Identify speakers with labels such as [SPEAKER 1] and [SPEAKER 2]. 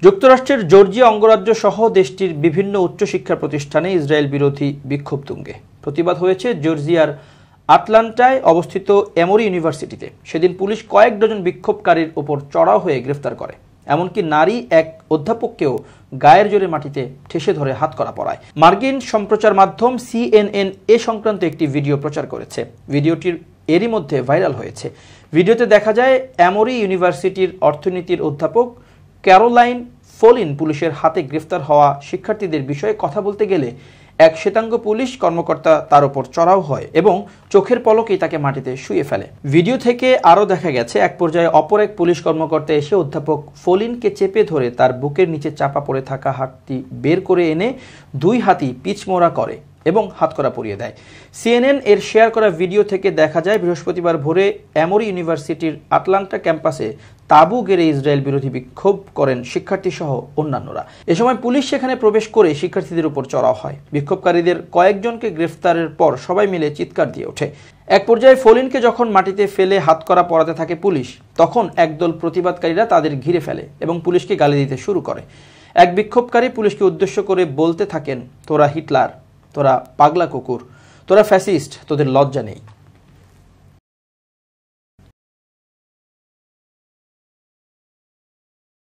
[SPEAKER 1] যুক্তরাষ্ট্রের জর্জিয়া অঙ্গরাজ্য সহ দেশটির বিভিন্ন উচ্চশিক্ষা প্রতিষ্ঠানে ইসরায়েল বিরোধী বিক্ষোভ তুঙ্গে। প্রতিবাদ হয়েছে জর্জিয়ার আটলান্টায় অবস্থিত এমোরি ইউনিভার্সিটিতে। সেদিন পুলিশ কয়েক ডজন বিক্ষোভকারীর উপর চড়াও হয়ে গ্রেফতার করে। এমনকি নারী এক অধ্যাপককেও গায়ের জোরে মাটিতে ঠেসে ধরে হাতকড়া পরায়। মার্কিন সম্প্রচার মাধ্যম CNN এ সংক্রান্ত একটি ভিডিও প্রচার করেছে। ভিডিওটির এরই মধ্যে ভাইরাল হয়েছে। ভিডিওতে দেখা যায় এমোরি ইউনিভার্সিটির অর্থনীতির অধ্যাপক ক্যারোলাইন ফলিন পুলিশের হাতে গ্রেফতার হওয়া শিক্ষার্থীদের বিষয়ে কথা বলতে গেলে এক শ্বেতাঙ্গ পুলিশ কর্মকর্তা তার উপর চড়াও হয় এবং চোখের পলকেই তাকে মাটিতে শুইয়ে ফেলে। ভিডিও থেকে আরও দেখা গেছে এক পর্যায়ে অপর এক পুলিশ কর্মকর্তা এসে অধ্যাপক ফলিনকে চেপে ধরে তার বুকের নিচে চাপা পড়ে থাকা হাতটি বের করে এনে দুই হাতই পিচমোড়া করে এবং হাতকড়া পরিয়ে দেয়। CNN এর শেয়ার করা ভিডিও থেকে দেখা যায় বৃহস্পতিবার ভোরে এমোরি ইউনিভার্সিটির আটলান্টা ক্যাম্পাসে তাঁবু গেড়ে ইসরায়েল বিরোধী বিক্ষোভ করেন শিক্ষার্থী সহ অন্যান্যরা। এ সময় পুলিশ সেখানে প্রবেশ করে শিক্ষার্থীদের উপর চড়াও হয়। বিক্ষোভকারীদের কয়েকজনকে গ্রেফতারের পর সবাই মিলে চিৎকার দিয়ে ওঠে। এক পর্যায়ে ফলিনকে যখন মাটিতে ফেলে হাতকড়া পরাতে থাকে পুলিশ, তখন একদল প্রতিবাদকারীরা তাদের ঘিরে ফেলে এবং পুলিশকে গালি দিতে শুরু করে। এক বিক্ষোভকারী পুলিশকে উদ্দেশ্য করে বলতে থাকেন, তোরা হিটলার, তোরা পাগলা কুকুর, তোরা ফ্যাসিস্ট, তোদের লজ্জা নেই।